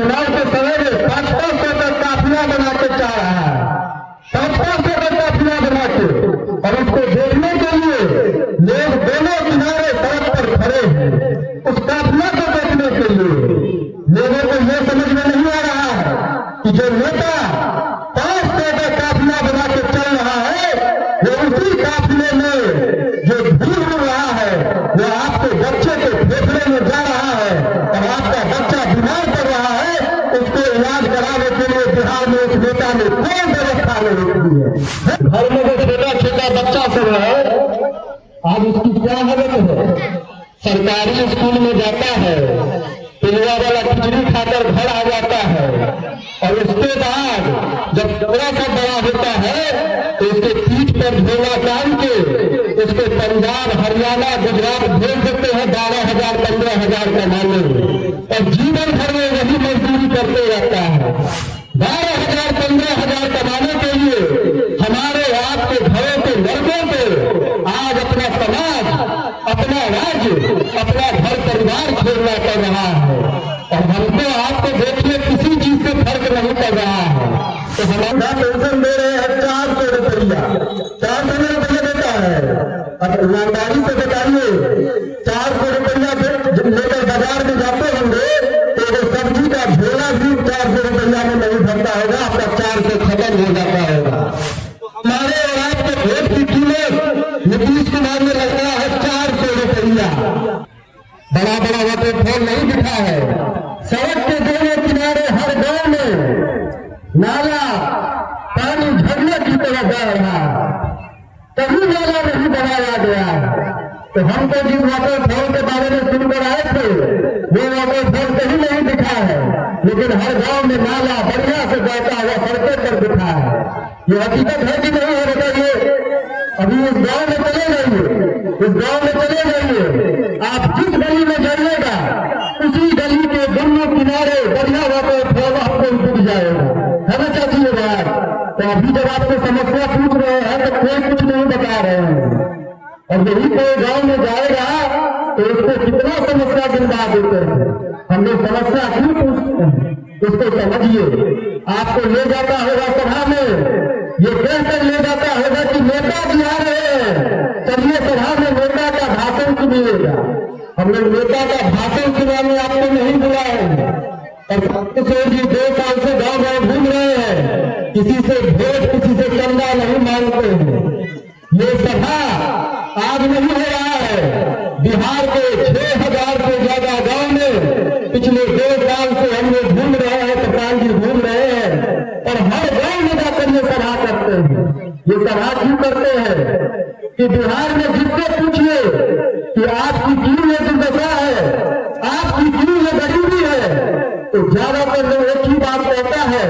चुनाव के समय में 500 का काफिला बना के जा रहा है, 500 का काफिला बना के, और उसको देखने के लिए लोग दोनों किनारे सड़क पर खड़े हैं। उस काफिला को देखने के लिए लोगों को यह समझ में नहीं आ रहा है कि जो नेता 500 का काफिला बना के चल रहा है, वो उसी काफिले में जो भीड़ उड़ रहा है वो आपके बच्चे के फेफड़े में जा रहा है, और आपका बच्चा बीमार पड़ रहा है, उसको इलाज कराने के लिए बिहार में उस नेता ने कोई व्यवस्था नहीं की है। घर में जो छोटा छोटा बच्चा सब है, आज उसकी क्या हालत है? सरकारी स्कूल में जाता है, पिलवा वाला खिचड़ी खाकर घर आ जाता है, और उसके बाद जब थोड़ा सा बड़ा होता है तो उसके पीठ पर झोला टांग के उसको पंजाब, हरियाणा, गुजरात भेज देते हैं 12,000 15,000 कमाने, और जीवन भर में वही मजदूरी करते रहता है। 12,000 15,000 कमाने के लिए हमारे आपके घरों के लड़कों को आज अपना समाज, अपना राज्य, अपना घर परिवार छोड़ना पड़ रहा है, और हमको आपको देखिए किसी चीज से फर्क नहीं पड़ रहा है। तो हमारा पेंशन दे रहे हैं 400 रुपया, 400 रुपया देता है। अब ईमानदारी से बताइए, 400 रुपया लेकर बाजार में जाते होंगे तो वो सब्जी का झोला भी 400 रुपया में नहीं भरता होगा, आपका 400 खत्म हो जाता होगा। हमारे और आपके वोट की कीमत नीतीश कुमार ने लगाया है 400 रुपया। बड़ा बड़ा वाटरफॉल नहीं दिखा है, सड़क के दोनों किनारे हर गांव में नाला पानी झरने की तरह बह रहा है, कहीं नाला नहीं बनाया गया। तो हम तो जिस वाटरफॉल के बारे में सुनकर आए थे वो वाटरफॉल कहीं नहीं दिखा है, लेकिन हर गांव में नाला बढ़िया से बहता हुआ सड़कों पर दिखा है। ये हकीकत है कि नहीं है बताइए? अभी उस गांव में चले जाइए, उस गांव में चले जाइए, आप जिस गली में जाइएगा उसी गली के दोनों किनारे बढ़िया वाटरफॉल आपको दिख जाएगा, है ना चाची ये बात? तो अभी जब आपको समस्या पूछ रहे हैं तो कोई कुछ नहीं बता रहे हैं, और यही कोई गांव में जाएगा तो उसको कितना समस्या गिनवा देते हैं। हम लोग समस्या क्यों पूछते हैं उसको समझिए। आपको ले जाता होगा सभा में, ये कहकर ले जाता होगा कि नेता जी आ रहे हैं, चलिए सभा में नेता का भाषण सुनिएगा। हम लोग नेता का भाषण सुनाने आपको नहीं बुलाएंगे, और किशोर जी 2 साल से गांव गांव घूम रहे हैं, किसी से वोट, किसी से चंदा नहीं मांगते हैं। ये सभा आज नहीं हो रहा है, बिहार के 6,000 से ज्यादा गांव में पिछले 2 साल से हम लोग घूम रहे हैं, प्रधान जी घूम रहे हैं, और हर गांव में जाकर ये सभा करते हैं। ये सभा क्यों करते हैं कि बिहार में जिससे पूछिए कि आपकी क्यों ये दुर्दशा है, आपकी क्यों ये गरीबी है, तो ज्यादातर लोग एक ही बात कहता है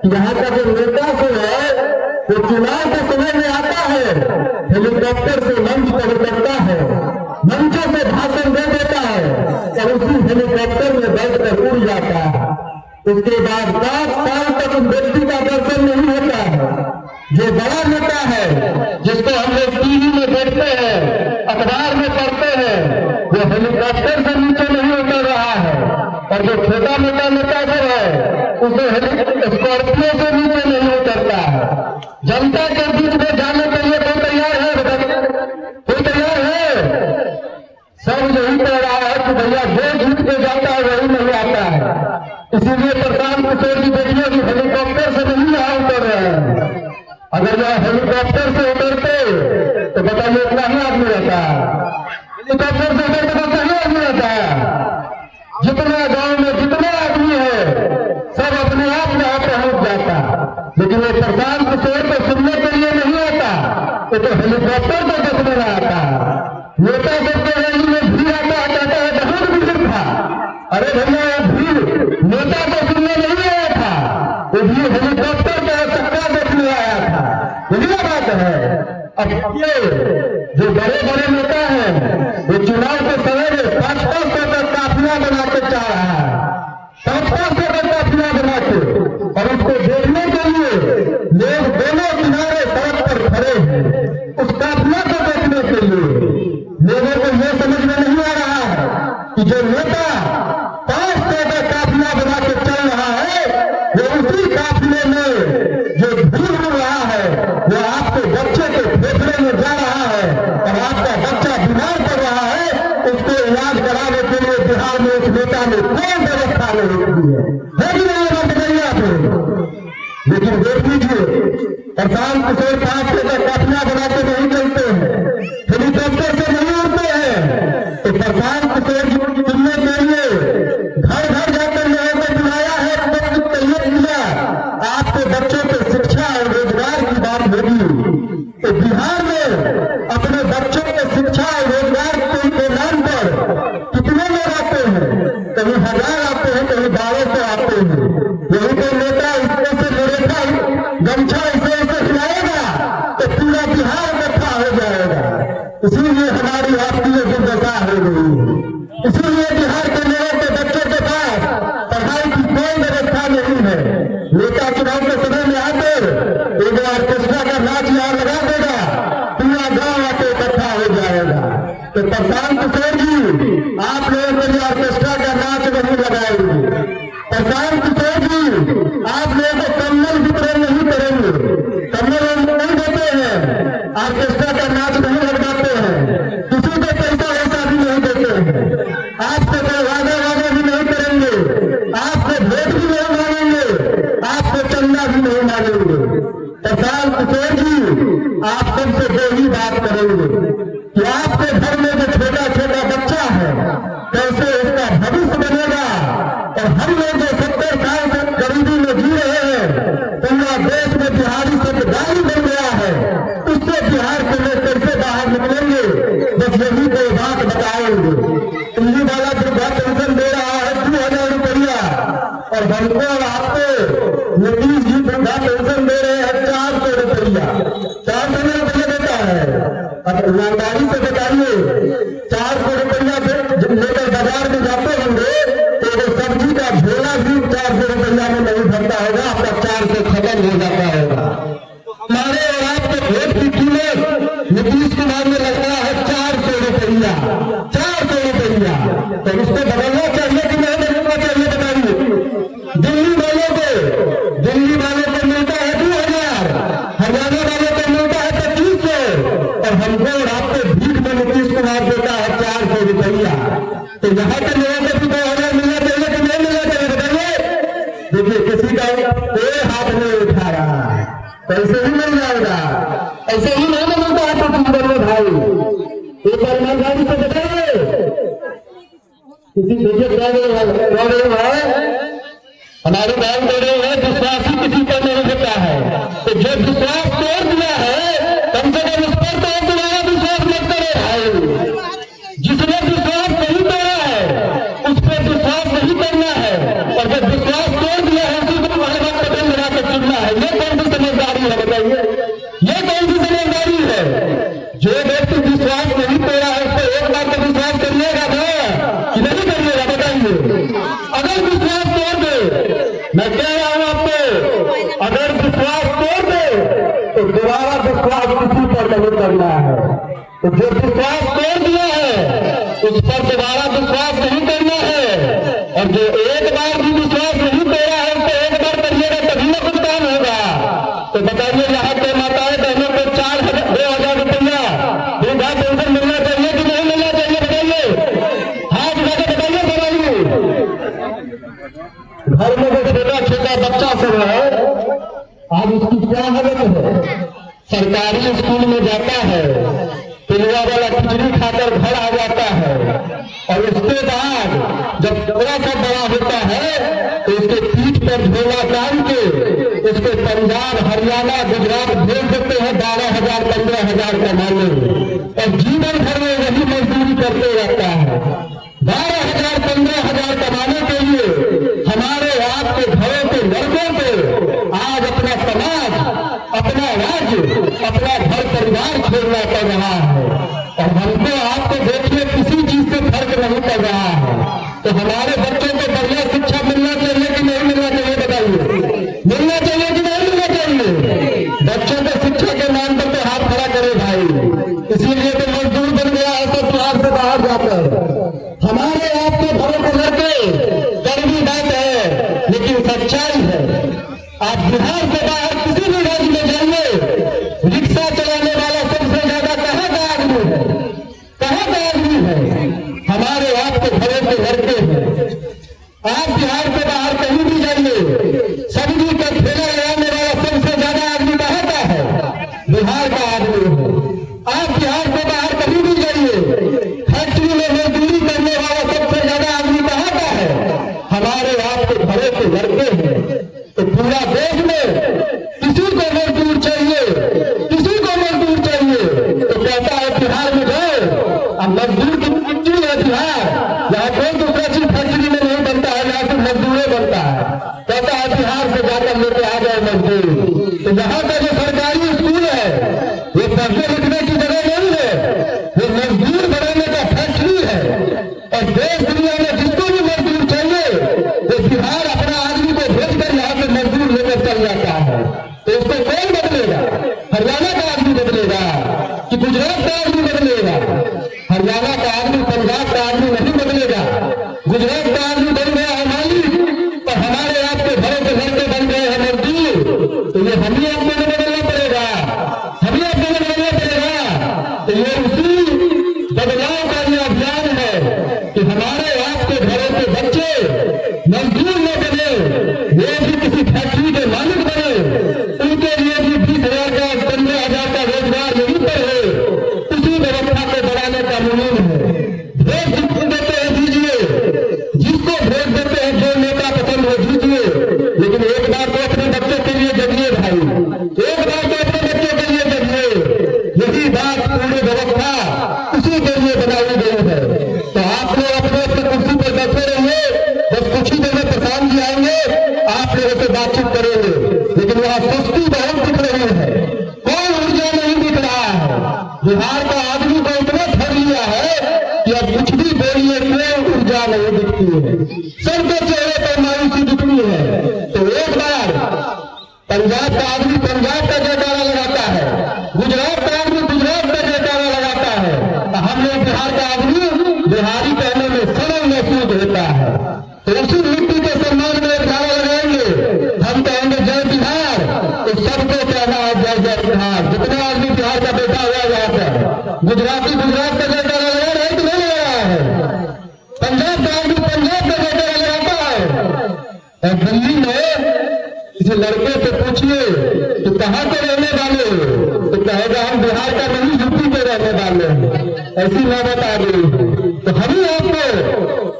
कि यहाँ का जो नेता से है वो चुनाव के समय में आता है, हेलीकॉप्टर से मंच पर उतरता है, मंचों से भाषण दे देता है, और उसी हेलीकॉप्टर में बैठकर उड़ जाता है। उसके बाद 5 साल तक उस व्यक्ति का दर्शन नहीं होता है। जो बड़ा नेता है, जिसको हम लोग टीवी में देखते हैं, अखबार में पढ़ते हैं, वो हेलीकॉप्टर से नीचे नहीं उतर रहा है, और जो छोटा मोटा नेता जो है उसे स्कॉर्पियो से नीचे नहीं उतरता है। जनता के बीच में जाने के लिए कोई तैयार है? कोई तैयार है? सब यही कह रहा है कि भैया जो जीत के जाता है वही नहीं आता है। इसीलिए प्रशांत किशोर जी देखिए कि हेलीकॉप्टर से नहीं यहाँ उतर रहे हैं। अगर यह हेलीकॉप्टर से उतरते तो बताइए इतना ही आदमी रहता है? हेलीकॉप्टर से उतरते तो सही आदमी रहता है? जितना गांव में जितना आदमी है सब अपने आप यहाँ पहुंच जाता, लेकिन ये प्रशांत किशोर को सुनने के लिए नहीं आता, वो तो हेलीकॉप्टर को देखने में आता है। नेता सबके रैली में भीड़ आता कहता है बहुत बुजुर्ग था। अरे भैया वो भीड़ नेता को सुनने नहीं आया था, वो भीड़ हेलीकॉप्टर का चक्का देखने आया था। यही बात है। अब ये जो बड़े बड़े नेता हैं वो चुनाव के समय में 500 का काफिला बना के जा रहा है, 500 का काफिला बना के, और उसको देखने के लिए लोग दोनों किनारे सड़क पर खड़े हैं। उस काफिला को देखने के लिए लोगों को यह समझ में नहीं आ रहा है कि जो नेता 500 का काफिला बना के चल रोकती है कि नहीं? बात बताइए आप लोग। लेकिन देख लीजिए, प्रशांत किशोर साहब से तो काफिला बना के नहीं चलते हैं, हेलीकॉप्टर से नहीं उड़ते हैं। तो प्रशांत किशोर जी को चुनने के लिए घर घर जाकर लोगों को बुलाया है, तैयार किया। आपके बच्चों को शिक्षा और रोजगार की बात होगी तो बिहार में अपने बच्चों को शिक्षा और रोजगार के नाम पर कितने लोग आते हैं? कभी 1000 आते हैं, कभी 1200 आते हैं। यही तो नेता इसमें से मुरेठा गमछा इसे खिलाएगा तो पूरा बिहार इकट्ठा हो जाएगा। इसीलिए हमारी आपकी ये दुर्दशा हो गई है। इसीलिए बिहार के लोगों के बच्चों के पास पढ़ाई की कोई व्यवस्था नहीं है। नेता चुनाव के समय में आते एक ऑर्केस्ट्रा का नाच यहाँ लगा देगा, पूरा गांव आके इकट्ठा हो जाएगा। तो प्रशांत किशोर जी, आप लोगों के लिए ऑर्केस्ट्रा का नाच नहीं लगाएंगे। प्रशांत किशोर जी, आप लोगों को कम्बल वितरण नहीं करेंगे, कम्बल नहीं देते हैं, ऑर्केस्ट्रा का नाच नहीं लगवाते हैं, किसी को पैसा वैसा भी नहीं देते हैं, आपसे कोई वादा भी नहीं करेंगे, आपसे वोट भी नहीं मांगेंगे, आपसे चंदा भी नहीं मांगेंगे। प्रशांत किशोर जी, आप सबसे दो ही बात करेंगे कि आपके घर में जो छोटा छोटा बच्चा है कैसे उसका भविष्य बनेगा। और हम लोग जो 70 साल से गरीबी में जी रहे हैं, पूरा देश में बिहारी समुदाय बन गया है, उससे बिहार के लोग कैसे बाहर निकलेंगे, बस यही कोई बात बताएंगे। दिल्ली वाला वृद्धा पेंशन दे रहा है 2000 रुपया, और हमको और आपको नीतीश जी वृद्धा पेंशन दे रहे हैं 400 रुपया। 400 रुपया देता है। अब ईमानदारी से बताइए, 400 रुपया लेकर बाजार में जाते होंगे तो वो सब्जी का झोला भी 400 रुपया में नहीं भरता होगा, आपका 400 खत्म हो जाता होगा। हमारे और आपके वोट की कीमत नीतीश कुमार में लग रहा है 400 रुपया। 400 रुपया तो उसको बदलना चाहिए कि नहीं बदलना चाहिए? बताइए। दिल्ली वालों को मिलता है 2000, हरियाणा वालों को मिलता है 2500, और हमको और आपको भीख में नीतीश कुमार देता है 400 रुपया। तो यहाँ के लोगों को भी 2000 मिलना चाहिए कि नहीं मिलना चाहिए? बताइए। देखिए, किसी का कोई हाथ नहीं उठा रहा है, पैसे ही मिल जाएगा। ऐसे ही नहीं मिलता है तो तुम बोलो भाई, एक बार ईमानदारी से बताइए। किसी बजट हमारे गांव दे रहे हैं, विश्वास ही किसी पर नहीं होता है। तो जो विश्वास तोड़ दिया है, कम से कम उस पर तो दोबारा विश्वास मत करे भाई। जिसने विश्वास नहीं तोड़ा है उस पर विश्वास नहीं करना है, और जब विश्वास तोड़ दिया है उसी को पहले कदम बना कर चुनना है। ये कौन सी समझदारी है? बताइए, ये कौन सी समझदारी है? जो व्यक्ति विश्वास नहीं तोड़ा है उस पर एक बार तो विश्वास करिएगा ना कि नहीं करिएगा? बताइए। अगर विश्वास तोड़ दे, मैं कह रहा हूं आपको, अगर विश्वास तोड़ दे तो दोबारा विश्वास किसी पर नहीं करना है। तो जो विश्वास तोड़ दिया है उस पर दोबारा विश्वास नहीं करना है, और जो एक बार भी विश्वास नहीं तोड़ा है उस पर एक बार करिएगा तभी ना कुछ काम होगा। तो बताइए, यहाँ के माताएं बहनों को 2000 रुपया वृद्धा पेंशन मिलना चाहिए कि नहीं मिलना चाहिए? बताइए, हाथ उठा के बताइए। घर में जो छोटा छोटा बच्चा सब है, आज उसकी क्या हालत है? सरकारी स्कूल में जाता है, पिलवा वाला खिचड़ी खाकर घर आ जाता है, और उसके बाद जब थोड़ा सा बड़ा होता है तो उसके पीठ पर झोला टांग के उसको पंजाब, हरियाणा, गुजरात भेज देते हैं 12,000 15,000 कमाने, और जीवन भर में वही मजदूरी करते रहता है। 12,000 15,000 कमाने के लिए हमारे आपके घरों के लड़कों को आज अपना समाज, अपना राज्य, अपना घर परिवार छोड़ना पड़ रहा है, और हमको आपको देखिए किसी चीज से फर्क नहीं पड़ रहा है। तो हमारे बच्चों को बढ़िया शिक्षा मिलना चाहिए कि नहीं मिलना चाहिए? बताइए। मिलना चाहिए कि नहीं मिलना चाहिए? बच्चों को शिक्षा के नाम पर तो हाथ खड़ा करे भाई। इसीलिए तो मजदूर बन गया है सब बिहार से बाहर जाकर। हमारे आपके घरों को लड़के कड़वी बात है, लेकिन सच्चाई है। आप बिहार से बाहर किसी भी राज्य में जाइए, रिक्शा चलाने वाला सबसे ज्यादा कहाँ का आदमी है? कहाँ का आदमी है? हमारे आपके घरों के लड़के हैं। आप बिहार से कहता है बिहार से जाकर लेके आ गए मजदूर। तो यहाँ का जो सरकारी स्कूल है ये पढ़ने लिखने की जगह नहीं है, ये मजदूर बनाने का फैक्ट्री है। और देश दुनिया में जिसको भी मजदूर चाहिए वो बिहार अपना आदमी को भेजकर यहाँ पे मजदूर लेकर चल जाता है। तो इसको कौन बदलेगा? हरियाणा का आदमी बदलेगा कि गुजरात का आदमी बदलेगा? हरियाणा का आदमी पंजाब का आदमी नहीं बदलेगा। गुजरात का आदमी बन गया है मालिक, तो हमारे आपके घरों के घर के बन गए हैं मजदूर। तो ये हम ही आपको बदलना पड़ेगा, हम ही आपको बदलना पड़ेगा। तो ये उसी बदलाव का ये अभियान है कि हमारे आपके घरों के बच्चे मजदूर न बने, वो भी किसी फैक्ट्री के मालिक बने, उनके लिए भी 20,000 का 15,000 का रोजगार यहीं पर है। उसी व्यवस्था को बढ़ाने का मुहिम है। वोट जिसको देते हैं दीजिए, जिसको वोट देते हैं जो नेता पसंद हो दीजिए, लेकिन एक बार तो अपने बच्चों के लिए जगिए भाई, एक बार तो अपने बच्चों के लिए जगिए। यही बात पूरी व्यवस्था उसी के लिए बनाई गई है। तो आप लोग अपने अपने कुर्सी पर बैठे रहिए, बस कुछ ही देर में प्रधान जी आएंगे, आप लोगों से बातचीत करेंगे। लेकिन वहाँ सुस्ती बहुत दिख रही है, कोई ऊर्जा नहीं दिख रहा है। बिहार का आदमी को इतना ठग लिया है कि अब कुछ भी बोलिए कोई ऊर्जा नहीं दिखती है, सबके चेहरे पर मायूसी दिखती है। तो एक बार पंजाब का आदमी पंजाब का जयकारा लगाता है, गुजरात का आदमी गुजरात का जयकारा लगाता है, तो हम लोग बिहार का आदमी बिहारी कहने में सरल महसूस होता है। तो उसी मिट्टी के सम्मान में एक नारा लगाएंगे, हम कहेंगे जय बिहार, तो सबको कहना है जय जय बिहार। जितना आदमी बिहार का बेटा हुआ यहाँ पर गुजराती गुजरात का जयकारा लगा रहा है कि नहीं लगा रहा है? पंजाब का आदमी पंजाब का जयकारा लगाता है। और दिल्ली में किसी लड़के से पूछिए तो कहाँ के रहने वाले हो, तो कहेगा हम बिहार का नहीं यूपी के रहने वाले हैं। ऐसी नौबत आ गई। तो हम ही आपको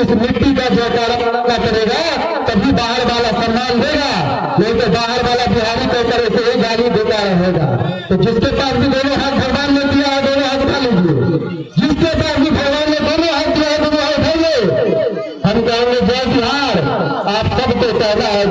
इस मिट्टी का जयकारा करेगा तभी बाहर वाला सम्मान देगा, नहीं तो बाहर वाला बिहारी कहकर ऐसे ही गाली देता रहेगा। तो जिसके पास भी दोनों हाथ भगवान ने दिया है दोनों हाथ उठा लीजिए, जिसके पास भी भगवान ने दोनों हाथ दिया है दोनों हाथ उठाइए। हम कहेंगे जय बिहार, आप सबको कहना है